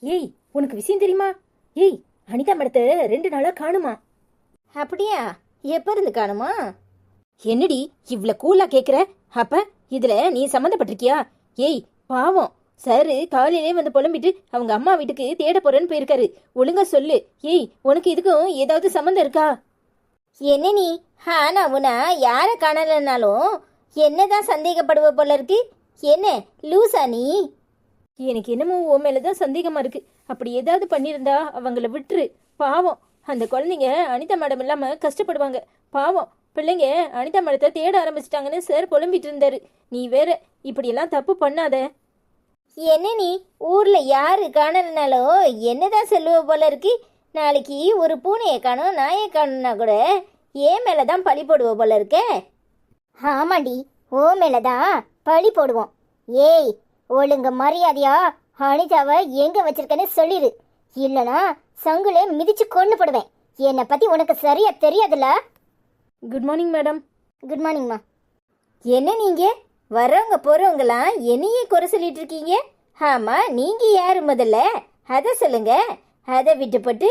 ஏய், உனக்கு விஷயம் தெரியுமா? ஏய், அனிதா மேடத்தை 2 நாளா காணுமா? அப்படியா? எப்ப இருந்து காணுமா? என்னடி இவ்ளோ கூலா கேக்குற? அப்ப இதுல நீ சம்மந்தப்பட்டிருக்கியா? ஏய், பாவம் சாரு காலையிலே வந்து புலம்பிட்டு அவங்க அம்மா வீட்டுக்கு தேட போறேன்னு போயிருக்காரு. ஒழுங்கா சொல்லு. ஏய், உனக்கு இதுக்கும் ஏதாவது சம்மந்தம் இருக்கா? என்ன நீ? ஆனா உனா யார காணலனாலும் என்னதான் சந்தேகப்படுவ போல இருக்கு. என்ன லூசா நீ? எனக்கு என்னமோ உன் மேலதான் சந்தேகமா இருக்கு. அப்படி ஏதாவது பண்ணியிருந்தா அவங்கள விட்டுரு. பாவம் அந்த குழந்தைங்க அனிதா மேடம் இல்லாம கஷ்டப்படுவாங்க. பாவம் பிள்ளைங்க அனிதா மேடத்தை தேட ஆரம்பிச்சிட்டாங்கன்னு சார் புலம்பிட்டு இருந்தாரு. நீ வேற இப்படியெல்லாம் தப்பு பண்ணாத. என்ன நீ? ஊர்ல யாரு காணலனாலும் என்னதான் சொல்லுவ போல இருக்கு. நாளைக்கு ஒரு பூனையை காணும் நாயை காணும்னா கூட ஏன் மேலதான் பழி போடுவ போல இருக்கே. ஆமாண்டி, ஓ மேலதான் பழி போடுவோம். ஏய், ஒழுங்க மரியாதையா அனிதாவை எங்க வச்சிருக்கேன்னு சொல்லிடு. இல்லனா சங்குலே மிதிச்சு கொண்டு போடுவேன். என்னை பத்தி உனக்கு சரியா தெரியாதுல்ல? Good morning madam. குட் மார்னிங்மா. என்ன நீங்க வர்றவங்க போறவங்களாம் என்னையே குறை சொல்லிட்டு இருக்கீங்க? ஆமா, நீங்க யாரு முதல்ல அதை சொல்லுங்க. அதை விட்டுப்பட்டு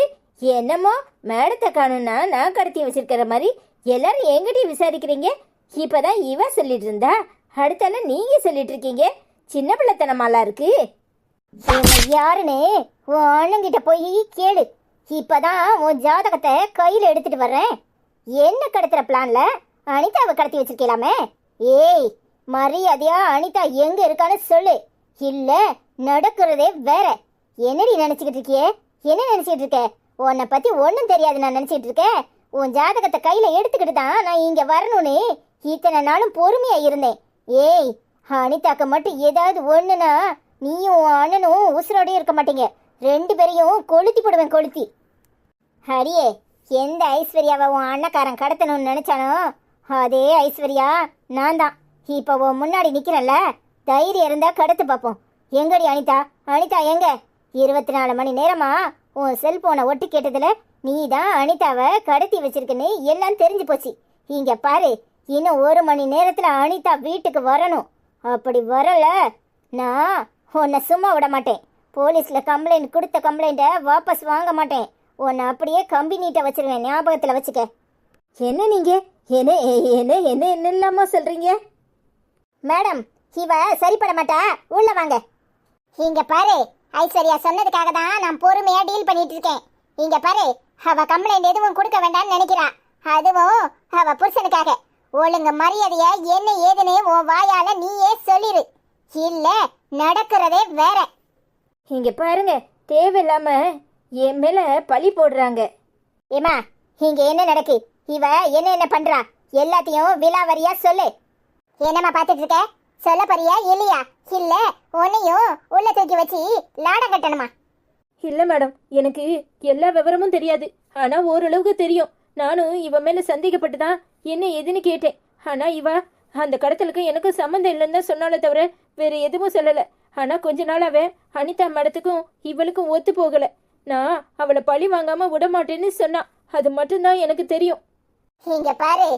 என்னமோ மேடத்தை காணும்னா நான் கடத்தி வச்சிருக்கிற மாதிரி எல்லாரும் எங்கிட்டையும் விசாரிக்கிறீங்க. இப்பதான் இவ சொல்லிட்டு இருந்தா, அடுத்தால நீங்க சொல்லிட்டு இருக்கீங்க. சின்ன பிள்ளைத்தனமாலாம் இருக்கு. யாருன்னு உன் அண்ணங்கிட்ட போய் கேளு. இப்பதான் உன் ஜாதகத்தை கையில எடுத்துட்டு வர்றேன். என்ன கடத்துற பிளான்ல அனிதாவை கடத்தி வச்சிருக்கலாமே? ஏய், மரியாதையா அனிதா எங்க இருக்கான்னு சொல்லு. இல்ல நடக்கிறதே வேற. என்னடி நினைச்சுக்கிட்டு இருக்கியே? என்ன நினைச்சிட்டு இருக்க? உன்னை பத்தி ஒன்னும் தெரியாது நான் நினைச்சிட்டு இருக்கேன். உன் ஜாதகத்தை கையில எடுத்துக்கிட்டு தான் நான் இங்க வரணும்னு இத்தனை நாளும் பொறுமையா இருந்தேன். ஏய், அனிதாக்கு மட்டும் ஏதாவது ஒண்ணுனா நீயும் உன் அண்ணனும் உசுரோடய இருக்க மாட்டீங்க. 2 பேரையும் கொளுத்தி போடுவேன், கொளுத்தி. ஹரியே, எந்த ஐஸ்வர்யாவை உன் அண்ணக்காரன் கடத்தணும்னு நினைச்சானோ அதே ஐஸ்வர்யா நான் தான். இப்போ உன் முன்னாடி நிக்கிறேன்ல, தைரியம் இருந்தா கடத்து பார்ப்போம். எங்கடி அனிதா? அனிதா எங்க? 24 மணி நேரமா உன் செல்போனை ஒட்டி கேட்டதுல நீ தான் அனிதாவை கடத்தி வச்சிருக்குன்னு எல்லாம் தெரிஞ்சு போச்சு. இங்க பாரு, இன்னும் 1 மணி நேரத்துல அனிதா வீட்டுக்கு வரணும். அப்படி வரல நான் உன்னை சும்மா விட மாட்டேன். போலீஸ்ல கம்ப்ளைண்ட் கொடுத்த கம்ப்ளைண்ட்டை வாபஸ் வாங்க மாட்டேன். உன்னை அப்படியே கம்பி நீட்ட வச்சிருவேன், ஞாபகத்துல வச்சுக்க. என்ன நீங்க என்ன என்ன என்ன என்னெல்லாமா சொல்றீங்க? மேடம், இவ சரிப்பட மாட்டா, உள்ள வாங்க. இங்க பாரு, ஐஸ்வர்யா சொன்னதுக்காக தான் நான் பொறுமையா டீல் பண்ணிட்டு இருக்கேன். இங்க பாரு, அவ கம்ப்ளைண்ட் எதுவும் கொடுக்க வேண்டாம்னு நினைக்கிறா. அதுவும் அவ புருஷனுக்காக. ஒழுங்கு மரியாதைய என்ன ஏதுன்னு உன் வாயால நீயே சொல்லிரு. இல்ல நடக்கிறதே வேற. இங்க பாருங்க, தேவையில்லாம என் மேல பழி போடுறாங்க. ஏமா, இங்க என்ன நடக்கு? இவ என்ன பண்றா? எல்லாத்தையும் விலாவரியா சொல்லு. என்னம்மா பாத்துட்டு இருக்க? சொல்ல போறியா இல்லையா? இல்ல உன்னையும் உள்ள தூக்கி வச்சு லாடம் கட்டணுமா? இல்ல மேடம், எனக்கு எல்லா விவரமும் தெரியாது. ஆனா ஓரளவுக்கு தெரியும். நானும் இவ மேல சந்தேகப்பட்டுதான் என்ன எதுன்னு கேட்டேன். ஆனா இவ அந்த கடத்தலுக்கு எனக்கும் சம்மந்தம் இல்லைன்னு தான் சொன்னாலே தவிர வேற எதுவும் சொல்லல. ஆனா கொஞ்ச நாளாவே அனிதா மேடத்துக்கும் இவளுக்கும் ஒத்து போகல. நான் அவளை பழி வாங்காம விட மாட்டேன்னு சொன்னா. அது மட்டும்தான் எனக்கு தெரியும். இங்க பாரு,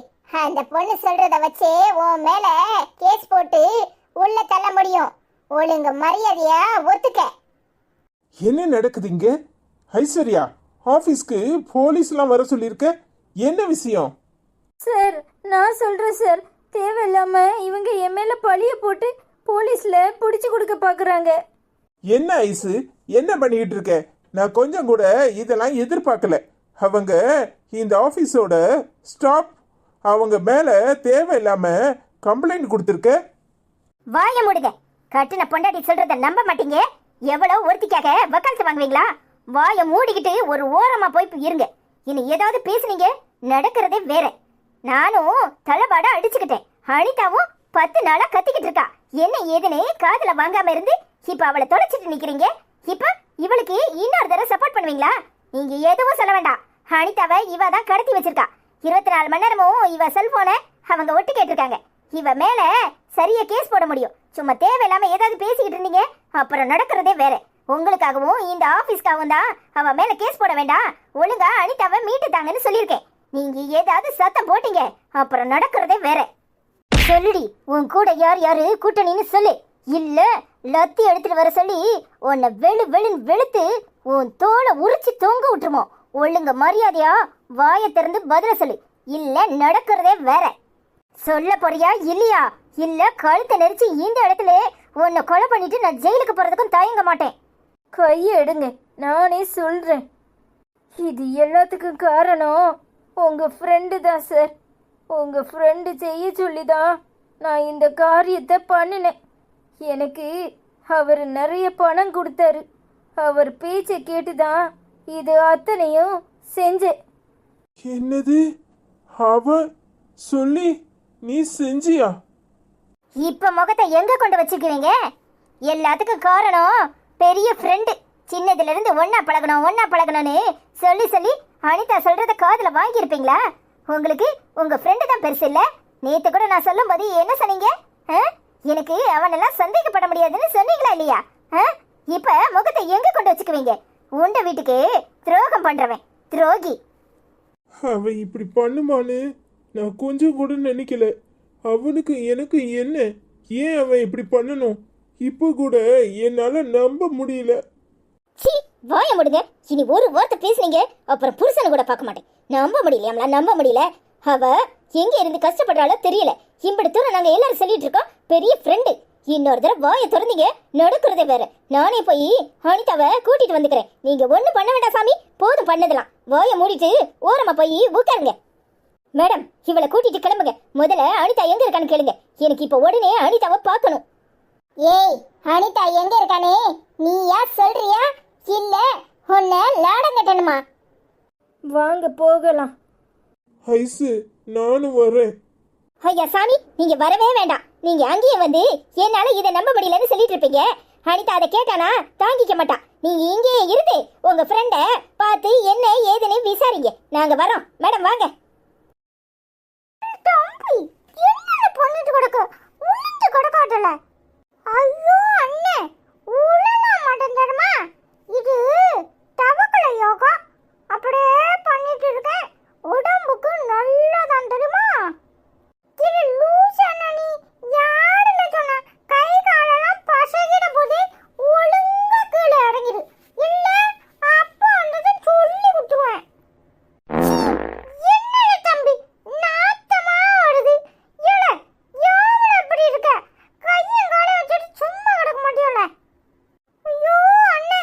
அந்த பொண்ணு சொல்றத வச்சே உன் மேல கேஸ் போட்டு உள்ள தள்ள முடியும். ஒழுங்கு மரியாதையா ஒத்துக்க. என்ன நடக்குது இங்க? ஐஸ்வர்யா, ஆபீஸ்க்கு போலீஸ்லாம் வர சொல்லியிருக்க. என்ன விஷயம்? சார், நான் சொல்றேன் சார், தேவையில்லாம இவங்க என் மேல பழிய போட்டு போலீஸ்ல பிடிச்சு கொடுக்க பாக்குறாங்க. என்ன ஐசு, என்ன பண்ணிக்கிட்டு இருக்க? நான் கொஞ்சம் கூட இதெல்லாம் எதிர்பார்க்கல. அவங்க இந்த ஆபீஸோட ஸ்டாப். அவங்க மேல தேவையில்லாம கம்ப்ளைண்ட் கொடுத்துருக்க. வாய மூடுங்க. கட்டின பொண்டாட்டி சொல்றத நம்ப மாட்டீங்க. எவ்வளவு ஒருத்திக்காக வக்காலத்து வாங்குவீங்களா? வாய மூடிக்கிட்டு ஒரு ஓரமா போய் இருங்க. இனி ஏதாவது பேசுனீங்க நடக்கிறதே வேற. நானும் தலைபாட அடிச்சுக்கிட்டேன். அனிதாவும் 10 நாளா கத்திக்கிட்டு இருக்கா. என்ன ஏதுன்னு காதுல வாங்காம இருந்து இப்ப அவளை தொலைச்சிட்டு நிக்கிறீங்க. இப்ப இவளுக்கு இன்னொரு தடவை சப்போர்ட் பண்ணுவீங்களா? நீங்க எதுவும் சொல்ல வேண்டாம். அனிதாவை இவ தான் கடத்தி வச்சிருக்கா. 24 மணி நேரமும் இவ செல்போனை அவங்க ஒட்டு கேட்டிருக்காங்க. இவ மேல சரியா கேஸ் போட முடியும். சும்மா தேவையில்லாம ஏதாவது பேசிக்கிட்டு இருந்தீங்க, அப்புறம் நடக்கிறதே வேற. உங்களுக்காகவும் இந்த ஆபீஸ்க்காகவும் தான் அவ மேல கேஸ் போட வேண்டாம். ஒழுங்கா அனிதாவை மீட்டுட்டாங்கன்னு சொல்லியிருக்கேன். நீங்க ஏதாவது சத்தம் போட்டீங்க, அப்புறம் நடக்கிறதே வேற. சொல்லுடி, உன் கூட யார் யாரு கூட்டணின்னு சொல்லு. இல்ல லத்தி எடுத்துட்டு வர சொல்லி உன்னை வெளுன்னு வெளுத்து உன் தோலை உரிச்சு தொங்க விட்டுருமோ. ஒழுங்க மரியாதையா வாயை திறந்து பதில சொல்லு, இல்ல நடக்கிறதே வேற. சொல்ல போறியா இல்லையா? இல்ல கழுத்தை நெரிச்சு இந்த இடத்துல உன்னை கொலை பண்ணிட்டு நான் ஜெயிலுக்கு போறதுக்கும் தயங்க மாட்டேன். கையை எடுங்க, நானே சொல்றேன். இது எல்லாத்துக்கும் காரணம் உங்க ஃப்ரெண்டு தான் சார். உங்க ஃப்ரெண்டு செய்ய சொல்லிதான் நான் இந்த காரியத்தை பண்ணினேன். எனக்கு அவர் நிறைய பணம் கொடுத்தாரு. அவர் பேச்சை கேட்டுதான் இது அத்தனையும் செஞ்சேன். என்னது? அவ சொல்லி நீ செஞ்சியா? இப்ப முகத்தை எங்க கொண்டு வச்சுக்குவீங்க? எல்லாத்துக்கும் காரணம் பெரிய ஃப்ரெண்டு. சின்னதுல இருந்து ஒன்னா பழகணும்னு சொல்லி சொல்லி அனிதா சொல்றத காதுல வாங்கியிருப்பீங்களா? உங்களுக்கு உங்க ஃப்ரெண்டு தான் பெருசு இல்ல? நேத்து கூட நான் சொல்லும் போது என்ன சொன்னீங்க? எனக்கு அவனெல்லாம் சந்தேகப்பட முடியாதுன்னு சொன்னீங்களா இல்லையா? இப்ப முகத்தை எங்க கொண்டு வச்சுக்குவீங்க? உண்ட வீட்டுக்கு துரோகம் பண்றவன் துரோகி. அவ இப்படி பண்ணுமான்னு நான் கொஞ்சம் கூட நினைக்கல. அவனுக்கு எனக்கு என்ன? ஏன் அவன் இப்படி பண்ணணும்? இப்போ கூட என்னால நம்ப முடியல. சீ, வாய முடுங்க. இனி ஒரு வார்த்தை பேசுனீங்க அப்புறம் புருஷனை கூட பார்க்க மாட்டேன். நம்ப முடியலையாம்ல, நம்ப முடியல. அவ எங்க இருந்து கஷ்டப்படுறாளோ தெரியல. இம்படி தூரம் நாங்க எல்லாரும் சொல்லிட்டு இருக்கோம், பெரிய ஃப்ரெண்டு. இன்னொரு தடவை வாயை திறந்தீங்க நடக்கிறதே வேற. நானே போய் அனிதாவை கூட்டிட்டு வந்துக்கிறேன். நீங்க ஒண்ணு பண்ண வேண்டாம் சாமி, போதும் பண்ணதெல்லாம். வாயை மூடிட்டு ஓரமா போய் உட்காருங்க. மேடம், இவளை கூட்டிட்டு கிளம்புங்க. முதல்ல அனிதா எங்க இருக்கான்னு கேளுங்க. எனக்கு இப்ப உடனே அனிதாவை பார்க்கணும். ஏய், அனிதா எங்க இருக்கானே நீ யார் சொல்றியா? இல்ல உன்னை லாடம் கட்டணுமா? வாங்க போகலாம். ஐசு, நானும் வரேன். ஐயா சாமி, நீங்க வரவே வேண்டாம். நீங்க அங்கேயே வந்து என்னால இதை நம்ப முடியலன்னு சொல்லிட்டு இருப்பீங்க. அனிதா அதை கேட்டானா தாங்கிக்க மாட்டா. நீங்க இங்கேயே இருந்து உங்க ஃப்ரெண்ட பார்த்து என்ன ஏதுன்னு விசாரிங்க. நாங்க வரோம். மேடம் வாங்க. என்ன பண்ணிட்டு கொடுக்க உளுந்து கொடுக்காதல. ஐயோ அண்ணே, உளனா மாட்டேன் தெரியுமா? இது தவக்கல யோகா. அப்படியே பண்ணிட்டு இருக்கேன். உடம்புக்கு நல்லதான் தெரியுமா? இது லூஸ் அண்ணி. யாருன்னு சொன்ன? கை காலெல்லாம் பசகிற போது ஒழுங்கா கீழே இறங்கிடு. இல்ல அப்பா வந்தது சொல்லி விட்டுருவேன். என்னடா தம்பி, நாத்தமா வருது. ஏல யாவல அப்படி இருக்க? கையும் காலை வச்சுட்டு சும்மா கிடக்க மாட்டியோல? ஐயோ அண்ணே,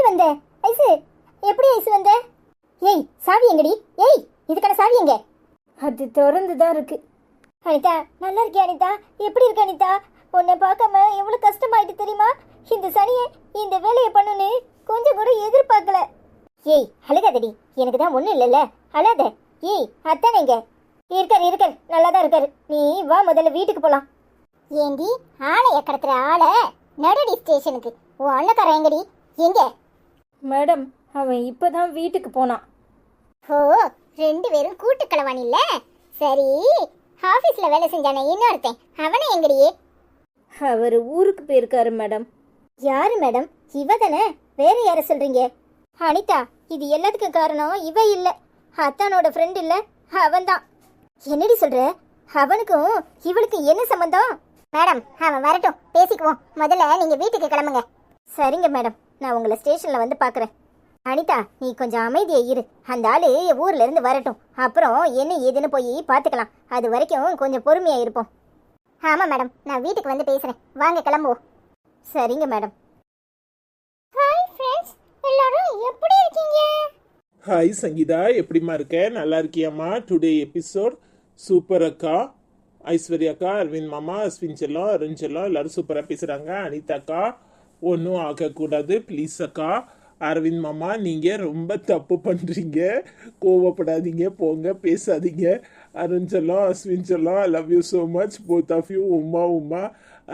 வந்த ஐசு? எப்படி ஐசு வந்த? ஏய் சாவி எங்கடி? ஏய் இதுக்கான சாவி எங்க? அது திறந்து தான் இருக்கு. அனிதா நல்லா இருக்கியா அனிதா? எப்படி இருக்க அனிதா? உன்னை பார்க்காம எவ்வளவு கஷ்டமாயிட்டு தெரியுமா? இந்த சனியை இந்த வேலையை பண்ணுன்னு கொஞ்சம் கூட எதிர்பார்க்கல. ஏய் அழுகாதடி, எனக்கு தான் ஒன்றும் இல்லைல்ல, அழாத. ஏய் அத்தானே எங்க? இருக்காரு நல்லா தான் இருக்காரு. நீ வா முதல்ல வீட்டுக்கு போலாம். ஏண்டி ஆளைய கடத்துற ஆளை நடுடி ஸ்டேஷனுக்கு. உன் அண்ணக்காரன் எங்கடி? எங்க? மேடம், அவன் இப்பதான் வீட்டுக்கு போனான். ஓ, 2 பேரும் கூட்டு களவாணி இல்ல? சரி, ஆபீஸ்ல வேலை செஞ்சானே இன்னொருத்தன், அவனை எங்கடியே? அவர் ஊருக்கு போயிருக்காரு மேடம். யாரு மேடம்? இவ தானே? வேற யார சொல்றீங்க? அனிதா, இது எல்லாத்துக்கும் காரணம் இவ இல்ல, அத்தானோட ஃப்ரெண்ட் இல்ல, அவன்தான். என்னடி சொல்ற? அவனுக்கும் இவளுக்கு என்ன சம்பந்தம்? மேடம், அவன் வரட்டும், பேசிக்குவோம். முதல்ல நீங்க வீட்டுக்கு கிளம்புங்க. சரிங்க மேடம், நான் உங்களை ஸ்டேஷன்ல வந்து பாக்குறேன். அனிதா, நீ கொஞ்சம் அமைதியா இரு. அந்த ஆளு ஊர்ல இருந்து வரட்டும், அப்புறம் என்ன ஏதுன்னு போய் பாத்துக்கலாம். அது வரைக்கும் கொஞ்சம் பொறுமையா இருப்போம். ஆமா மேடம், நான் வீட்டுக்கு வந்து பேசுறேன். வாங்க கிளம்புவோம். சரிங்க மேடம். ஹாய் ஃப்ரெண்ட்ஸ், எல்லாரும் எப்படி இருக்கீங்க? ஹாய் சங்கீதா, எப்படிம்மா இருக்க? நல்லா இருக்கியாம்மா? டுடே எபிசோட் சூப்பர் அக்கா. ஐஸ்வர்யா அக்கா, அரவிந்த் மாமா, அஸ்வின் செல்லம், அருண் செல்லம் எல்லாரும் சூப்பராக பேசுகிறாங்க. அனிதா அக்கா, ஒன்றும் ஆகக்கூடாது ப்ளீஸ் அக்கா. அரவிந்த் மாமா, நீங்கள் ரொம்ப தப்பு பண்ணுறீங்க, கோவப்படாதீங்க, போங்க, பேசாதீங்க. அருண் செல்லம், அஸ்வின் செல்லம், I love you so much both of you. Uma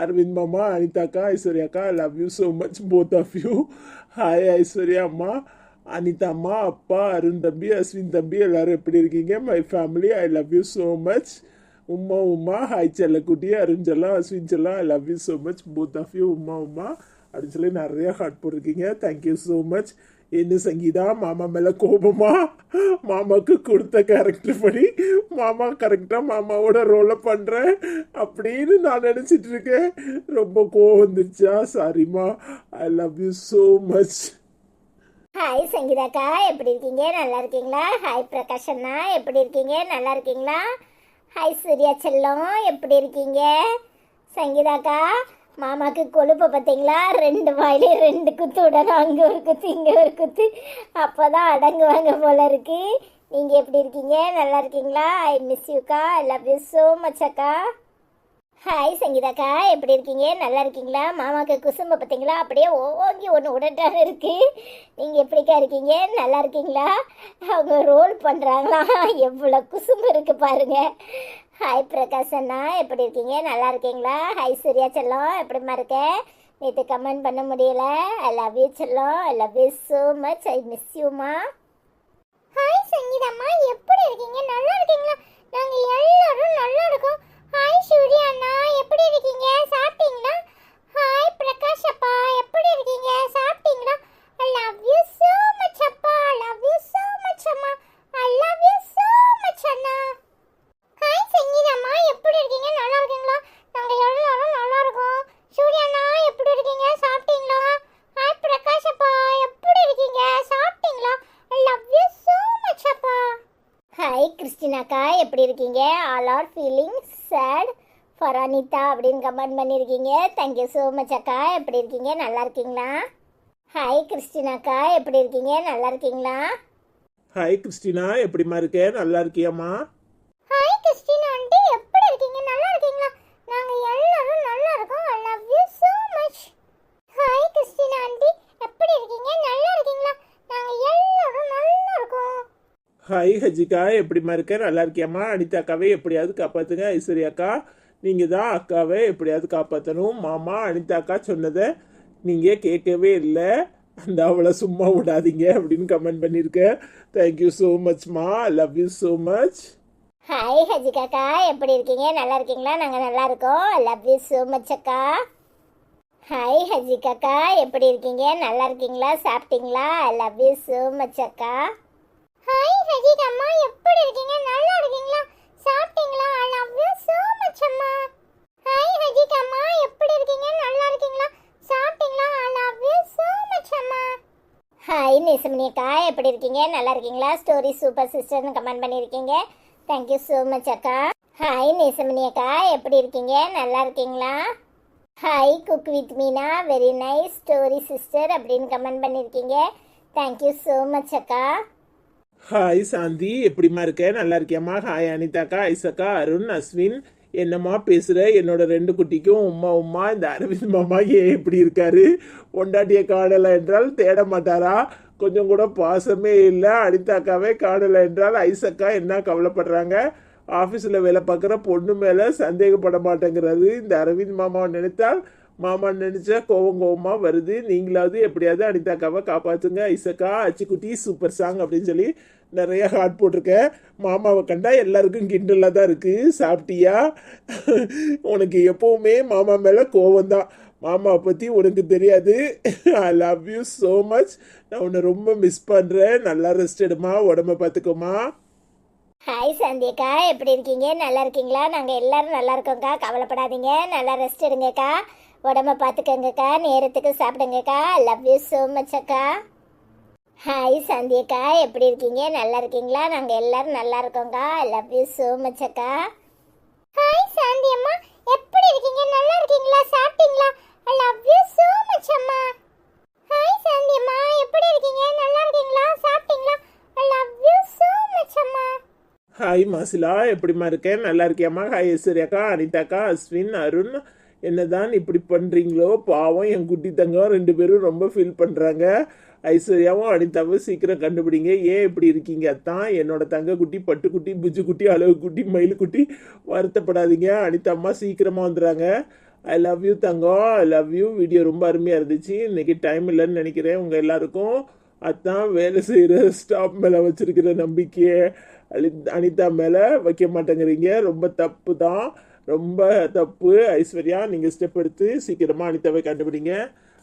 Aravind மாமா, அனிதா அக்கா, ஐஸ்வர்யா அக்கா, I love you so much both of you. Hi Aishwarya அம்மா, அனிதா அம்மா, அப்பா, அருண் தம்பி, அஸ்வின் தம்பி, எல்லாரும் எப்படி இருக்கீங்க? My family, I love you so much. Uma hi செல்லக்குட்டி, அருண் செல்லம், அஸ்வின் செல்லம், I love you so much both of you. Uma அப்படின்னு சொல்லி நிறைய ஹார்ட் போட்டிருக்கீங்க. Thank you so much. என்ன சங்கீதா, மாமா மேலே கோபமா? மாமாவுக்கு கொடுத்த கேரக்டர் படி மாமா கரெக்டாக மாமாவோட ரோலை பண்ணுறேன் அப்படின்னு நான் நினச்சிட்டு இருக்கேன். ரொம்ப கோவம் வந்துருச்சா? சாரிம்மா, I love you so much. Hi சங்கீதாக்கா, எப்படி இருக்கீங்க? நல்லா இருக்கீங்களா? ஹாய் பிரகாஷ் அண்ணா, எப்படி இருக்கீங்க? நல்லா இருக்கீங்களா? ஹாய் சூர்யா செல்லம், எப்படி இருக்கீங்க? சங்கீதாக்கா, மாமாக்கு கொழுப்பை பார்த்தீங்களா? 2 வாயிலே 2 குத்து விடணும், அங்கே ஒரு குத்து இங்கே ஒரு குத்து, அப்போதான் அடங்குவாங்க போல இருக்கு. நீங்கள் எப்படி இருக்கீங்க? நல்லா இருக்கீங்களா? ஐ மிஸ் யூக்கா, I love you so much அக்கா. ஹாய் சங்கீதாக்கா, எப்படி இருக்கீங்க? நல்லா இருக்கீங்களா? மாமாக்கு குசும்பை பார்த்தீங்களா? அப்படியே ஓங்கி ஒன்று உடட்டாக இருக்கு. நீங்கள் எப்படிக்கா இருக்கீங்க? நல்லா இருக்கீங்களா? அவங்க ரோல் பண்ணுறாங்களா? எவ்வளோ குசும்பு இருக்குது பாருங்க. ஹாய் பிரகாஷ் அண்ணா, எப்படி இருக்கீங்க? நல்லா இருக்கீங்களா? ஹாய் சூர்யா செல்லம், எப்படிமா இருக்க? நேற்று கமெண்ட் பண்ண முடியல. ஐ லவ் யூ செல்லம், I love you so much, I miss யூமா. ஹாய் சங்கீதாம்மா, எப்படி இருக்கீங்க? நல்லா இருக்கீங்களா? நாங்கள் எல்லாரும் நல்லா இருக்கோம். ஹாய் சூர்யா அண்ணா, எப்படி இருக்கீங்க? சாப்பிட்டீங்களா? ஹாய் பிரகாஷ் அப்பா, எப்படி இருக்கீங்க? சாப்பிட்டீங்களா? I love you so much அப்பா, I love you so much அம்மா, I love you so much அண்ணா. ஹாய் சங்கீதாம்மா, எப்படி இருக்கீங்க? நல்லா இருக்கீங்களா? நாங்கள் எல்லாரும் நல்லா இருக்கோம். சூர்யா அண்ணா, எப்படி இருக்கீங்க? சாப்பிட்டீங்களா? ஹாய் பிரகாஷ் அப்பா, எப்படி இருக்கீங்க? சாப்பிட்டீங்களா? I love you so much அப்பா. ஹாய் கிறிஸ்டினாக்கா, எப்படி இருக்கீங்க? All are feeling sad for Anitha அப்படின்னு கமெண்ட் பண்ணியிருக்கீங்க. தேங்க்யூ ஸோ மச் அக்கா. எப்படி இருக்கீங்க? நல்லா இருக்கீங்களா? ஹாய் கிறிஸ்டினாக்கா, எப்படி இருக்கீங்க? நல்லா இருக்கீங்களா? ஹாய் கிறிஸ்டினா, எப்படிம்மா இருக்க? நல்லா இருக்கியாம்மா? ஹாய் கிறிஸ்டினா ஆண்டி, எப்படி இருக்கீங்க? நல்லா இருக்கீங்களா? நாங்கள் எல்லாரும் நல்லா இருக்கோம். I love you so much. Hi Christina aunty, எப்படி இருக்கீங்க? நல்லா இருக்கீங்களா? நாங்கள் எல்லாரும் நல்லா இருக்கோம். ஹாய் ஹஜிகா, எப்படிம்மா இருக்க? நல்லா இருக்கியாம்மா? அனிதா அக்காவை எப்படியாவது காப்பாற்றுங்க. ஐஸ்வர்யா அக்கா, நீங்கள் தான் அக்காவை எப்படியாவது காப்பாற்றணும். மாமா அனிதா அக்கா சொன்னதை நீங்கள் கேட்கவே இல்லை, அந்த அவளை சும்மா விடாதீங்க அப்படின்னு கமெண்ட் பண்ணியிருக்கேன். தேங்க்யூ ஸோ மச்மா, I love you so much. Hi ஹஜிகாக்கா, எப்படி இருக்கீங்க? நல்லா இருக்கீங்களா? நாங்கள் நல்லா இருக்கோம். I love you so much அக்கா. ஹாய் ஹஜிகாக்கா, எப்படி இருக்கீங்க? நல்லா இருக்கீங்களா? சாப்பிட்டீங்களா? I love you so much அக்கா. ஹாய் ஹஜிகா அம்மா, எப்படி இருக்கீங்க? நல்லா இருக்கீங்களா? சாப்பிட்டீங்களா? I love you so much அம்மா. ஹாய் ஹஜிகா அம்மா, எப்படி இருக்கீங்க? நல்லா இருக்கீங்களா? சாப்பிட்டீங்களா? I love you so much அம்மா. ஹாய் நேசமணி அக்கா, எப்படி இருக்கீங்க? நல்லா இருக்கீங்களா? ஸ்டோரி சூப்பர் சிஸ்டர்னு கமெண்ட் பண்ணியிருக்கீங்க. தேங்க்யூ ஸோ மச் அக்கா. ஹாய் நேசமணி அக்கா, எப்படி இருக்கீங்க? நல்லா இருக்கீங்களா? Hi cook with Meena, very nice story sister அப்படின்னு கமெண்ட் பண்ணியிருக்கீங்க. தேங்க்யூ ஸோ மச் அக்கா. ஹாய் சாந்தி, எப்படிம்மா இருக்க? நல்லா இருக்கியாம்மா? ஹாய் அனிதாக்கா, ஐசக்கா, அருண், அஸ்வின். என்னம்மா பேசுற? என்னோட 2 குட்டிக்கும் உம்மா உம்மா. இந்த அரவிந்த் மாமா ஏன் இப்படி இருக்காரு? பொண்டாட்டியை காணலை என்றால் தேட மாட்டாரா? கொஞ்சம் கூட பாசமே இல்லை. அனிதாக்காவே காணலை என்றால் ஐசக்கா என்ன கவலைப்படுறாங்க? ஆஃபீஸில் வேலை பார்க்குற பொண்ணு மேலே சந்தேகப்பட மாட்டேங்கிறது இந்த அரவிந்த் மாமாவை நினைத்தால். மாமா நினைச்சா கோவமா வருது. நீங்களாவது எப்படியாவது அனிதாக்காவை காப்பாற்றுங்க. ஐசக்கா அச்சுக்குட்டி சூப்பர் சாங் அப்படின்னு சொல்லி நிறைய ஹார்ட் போட்டிருக்கேன். மாமாவை கண்டா எல்லாருக்கும் கிண்டலாக தான் இருக்குது. சாப்பிட்டியா? உனக்கு எப்போவுமே மாமா மேலே கோவம்தான். மாமாவை பற்றி உனக்கு தெரியாது. ஐ லவ் யூ ஸோ மச். நான் உன்னை ரொம்ப மிஸ் பண்ணுறேன். நல்லா ரெஸ்ட் எடுமா, உடம்ப பார்த்துக்கோமா. ஹாய் சந்தியக்கா, எப்படி இருக்கீங்க? நல்லா இருக்கீங்களா? நாங்கள் எல்லாரும் நல்லா இருக்கோங்க்கா, கவலைப்படாதீங்க. நல்லா ரெஸ்ட் எடுங்கக்கா, உடம்ப பார்த்துக்கோங்கக்கா, நேரத்துக்கு சாப்பிடுங்கக்கா. லவ் யூ ஸோ மச் அக்கா. ஹாய் சந்தியக்கா, எப்படி இருக்கீங்க? நல்லா இருக்கீங்களா? நாங்கள் எல்லாரும் நல்லா இருக்கோங்க்கா. லவ் யூ ஸோ மச் அக்கா. ஹாய் சாந்தியம்மா, எப்படி இருக்கீங்க? நல்லா இருக்கீங்களா? சாப்பிட்டீங்களா? லவ் யூ ஸோ மச் அம்மா. ஹாய் சாந்தியம்மா, எப்படி இருக்கீங்க? நல்லா இருக்கீங்களா? சாப்பிட்டீங்களா? லவ் யூ ஸோ மச் அம்மா. ஹாய் மாசிலா, எப்படிம்மா இருக்கேன்? நல்லா இருக்கியாம்மா? ஹாய் ஐஸ்வர்யாக்கா, அனிதாக்கா, அஸ்வின், அருண். என்னதான் இப்படி பண்ணுறீங்களோ பாவம், என் குட்டி தங்கம் 2 பேரும் ரொம்ப ஃபீல் பண்ணுறாங்க. ஐஸ்வர்யாவும் அனிதாவும் சீக்கிரம் கண்டுபிடிங்க. ஏன் இப்படி இருக்கீங்க? அத்தான் என்னோட தங்க குட்டி, பட்டுக்குட்டி, புஜ்ஜு குட்டி, அழகு குட்டி, மயில் குட்டி. வருத்தப்படாதீங்க, அனிதா அம்மா சீக்கிரமாக வந்துடுறாங்க. ஐ love you Thangam, I love you. Video ரொம்ப அருமையாக இருந்துச்சு. இன்னைக்கு டைம் இல்லைன்னு நினைக்கிறேன் உங்கள் எல்லாருக்கும். அதான் வேலை செய்கிற ஸ்டாப் மேலே வச்சிருக்கிற நம்பிக்கையை அனிதா மேலே வைக்க மாட்டேங்கிறீங்க. ரொம்ப தப்பு தான், ரொம்ப தப்பு. ஐஸ்வர்யா, நீங்கள் ஸ்டெப் எடுத்து சீக்கிரமாக அனிதாவை கண்டுபிடிங்க.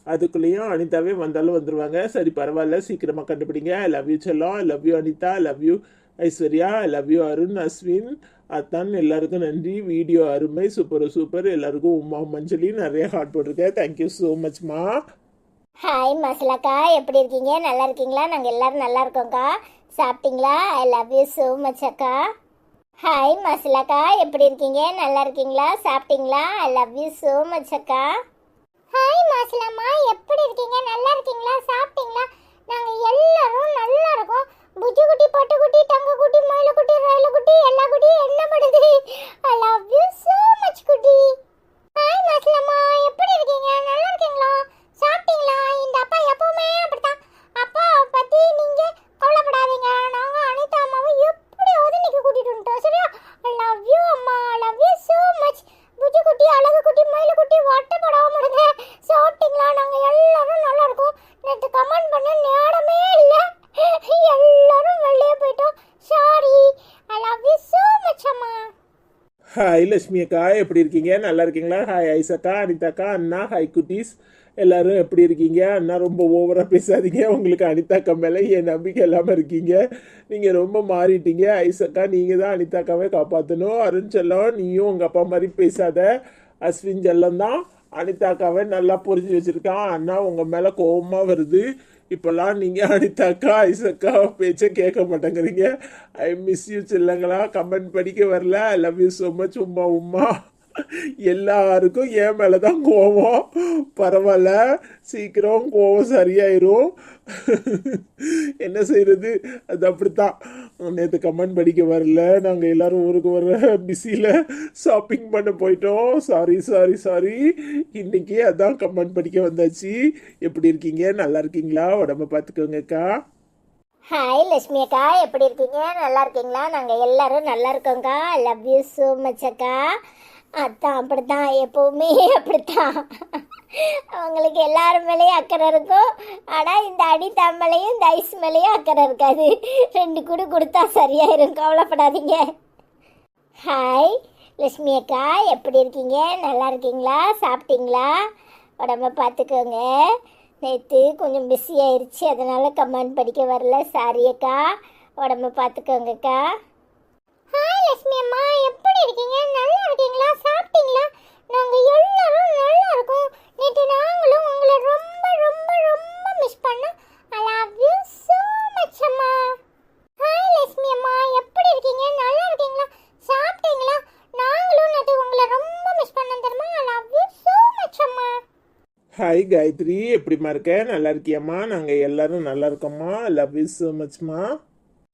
அதுக்குள்ளேயும் அனிதாவே வந்தாலும் வந்துடுவாங்க. சரி பரவாயில்ல, சீக்கிரமாக கண்டுபிடிங்க. ஐ லவ் யூ செல்லம், I love you Anitha, I love you Aishwarya, I love you Arun, Ashwin. அதான் எல்லாருக்கும் நன்றி. வீடியோ அருமை, சூப்பர் சூப்பர். எல்லாருக்கும் உமா மஞ்சளி நிறைய ஹார்ட் போட்டிருக்கேன். தேங்க்யூ ஸோ மச்மா. ஹாய் மசலாக்கா, எப்படி இருக்கீங்க? நல்லா இருக்கீங்களா? நாங்கள் எல்லாரும் நல்லா இருக்கோங்க்கா. சாப்பிட்டீங்களா? I love you so much அக்கா. ஹாய் மசலாக்கா, எப்படி இருக்கீங்க? நல்லா இருக்கீங்களா? சாப்பிட்டீங்களா? I love you so much அக்கா. ஹாய் மாசிலாம்மா, எப்படி இருக்கீங்க? நல்லா இருக்கீங்களா? சாப்பிட்டீங்களா? நாங்கள் எல்லாரும் நல்லா இருக்கோம். புஜ்ஜு குட்டி, பட்டு குட்டி, தங்க குட்டி, மயில குட்டி, ரயில குட்டி, எல்லா குட்டியும் என்ன பண்ணுது? ஐ லவ் யூ ஸோ மச் குட்டி. ஹாய் மாசிலாம்மா, எப்படி இருக்கீங்க? நல்லா இருக்கீங்களா? சாப்பிட்டீங்களா? இந்த அப்பா எப்பவுமே அப்படித்தான். அப்பா பத்தி நீங்க கவலைப்படாதீங்க. நாங்க அனிதா அம்மாவை எப்படியாவது இன்னைக்கு கூட்டிட்டு வந்துட்டோம். சரியா? ஐ லவ் யூ அம்மா, லவ் யூ ஸோ மச். புஜ்ஜு குட்டி, அழகு குட்டி, மயில குட்டி, வட்டப்படாம முடிங்க. சாப்பிட்டீங்களா? நாங்க எல்லாரும் நல்லா இருக்கோம். நேற்று கமெண்ட் பண்ண நேரமே இல்லை, எல்லாரும் வெளியே போயிட்டோம். Sorry. I love you so much அம்மா. ஹாய் லட்சுமி அக்கா, எப்படி இருக்கீங்க? நல்லா இருக்கீங்களா? ஹாய் ஐசக்கா, அனிதாக்கா, அண்ணா. ஹாய் குட்டீஸ், எல்லாரும் எப்படி இருக்கீங்க? அண்ணா ரொம்ப ஓவராக பேசாதீங்க. உங்களுக்கு அனிதாக்கா மேலே என் நம்பிக்கை இல்லாமல் இருக்கீங்க. நீங்கள் ரொம்ப மாறிட்டீங்க. ஐசக்கா, நீங்கள் தான் அனிதாக்காவை காப்பாற்றணும். அருண் செல்லம், நீயும் உங்கள் அப்பா மாதிரி பேசாத. அஸ்வின் செல்லம் தான் அனிதாக்காவை நல்லா புரிஞ்சு வச்சுருக்கான். அண்ணா உங்கள் மேலே கோபமாக வருது. இப்போல்லாம் நீங்கள் அனிதாக்கா ஐசக்கா பேச்சை கேட்க மாட்டேங்கிறீங்க. ஐ மிஸ் யூ செல்லங்களா. கமெண்ட் படிக்க வரல. I love you so much உம்மா உம்மா. எல்லாருக்கும் என் மேலே தான் கோவம். பரவாயில்ல, சீக்கிரம் கோவம் சரியாயிரும். என்ன செய்யறது, அது அப்படித்தான். நேற்று கமெண்ட் படிக்க வரல. நாங்கள் எல்லாரும் ஊருக்கு வர பிஸியில் ஷாப்பிங் பண்ண போயிட்டோம். Sorry sorry sorry. இன்னைக்கு அதான் கமெண்ட் படிக்க வந்தாச்சு. எப்படி இருக்கீங்க? நல்லா இருக்கீங்களா? உடம்ப பார்த்துக்கோங்கக்கா. ஹாய் லட்சுமி அக்கா, எப்படி இருக்கீங்க? நல்லா இருக்கீங்களா? நாங்கள் எல்லாரும் நல்லா இருக்கோங்க்கா. I love you so much அக்கா. அதான் அப்படித்தான், எப்போவுமே அப்படித்தான். அவங்களுக்கு எல்லாரும் மேலேயும் அக்கறை இருக்கும். ஆனால் இந்த அனிதா மேலேயும் இந்த ஐஸ் மேலேயும் அக்கறை இருக்காது. 2 குடு கொடுத்தா சரியாயிரும், கவலைப்படாதீங்க. ஹாய் லட்சுமி அக்கா, எப்படி இருக்கீங்க? நல்லா இருக்கீங்களா? சாப்பிட்டீங்களா? உடம்ப பார்த்துக்கோங்க. நேற்று கொஞ்சம் பிஸி ஆயிடுச்சு, அதனால் கமெண்ட் படிக்க வரல. சாரி அக்கா, உடம்ப பார்த்துக்கோங்கக்கா. ஹாய் லட்சுமி அம்மா, எப்படி இருக்கீங்க? நல்லா இருக்கீங்களா? சாப்பிட்டீங்களா? நாங்கள் எல்லாரும் நல்லா இருக்கோம். நேற்று நாங்களும் உங்களை ரொம்ப ரொம்ப ரொம்ப மிஸ் பண்ணோம். ஐ லவ் யூ ஸோ மச் அம்மா. ஹாய் லட்சுமி அம்மா, எப்படி இருக்கீங்க? நல்லா இருக்கீங்களா? சாப்பிட்டீங்களா? நாங்களும் நேற்று உங்களை ரொம்ப மிஸ் பண்ணோம் தெரியுமா? I love you so much அம்மா. ஹாய் காயத்ரி, எப்படிம்மா இருக்க? நல்லா இருக்கியாம்மா? நாங்கள் எல்லாரும் நல்லா இருக்கோம்மா. லவ் யூ ஸோ மச்மா.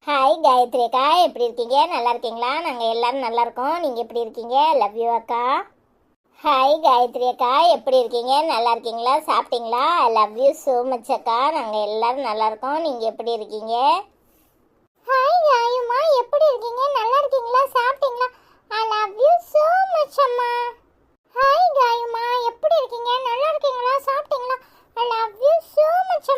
ஹாய் காயத்ரி அக்கா, எப்படி இருக்கீங்க? நல்லா இருக்கீங்களா? நாங்கள் எல்லாரும் நல்லா இருக்கோம். நீங்கள் எப்படி இருக்கீங்க? லவ் யூ அக்கா. ஹாய் காயத்ரி அக்கா, எப்படி இருக்கீங்க? நல்லா இருக்கீங்களா? சாப்பிட்டீங்களா? லவ் யூ ஸோ மச் அக்கா. நாங்கள் எல்லாரும் நல்லா இருக்கோம். நீங்கள் எப்படி இருக்கீங்க? ஹாய் காயுமா, எப்படி இருக்கீங்க? நல்லா இருக்கீங்களா? சாப்பிட்டீங்களா? I love you so much அம்மா. ஹாய் காயுமா, எப்படி இருக்கீங்க? நல்லா இருக்கீங்களா? சாப்பிட்டீங்களா? I love you so much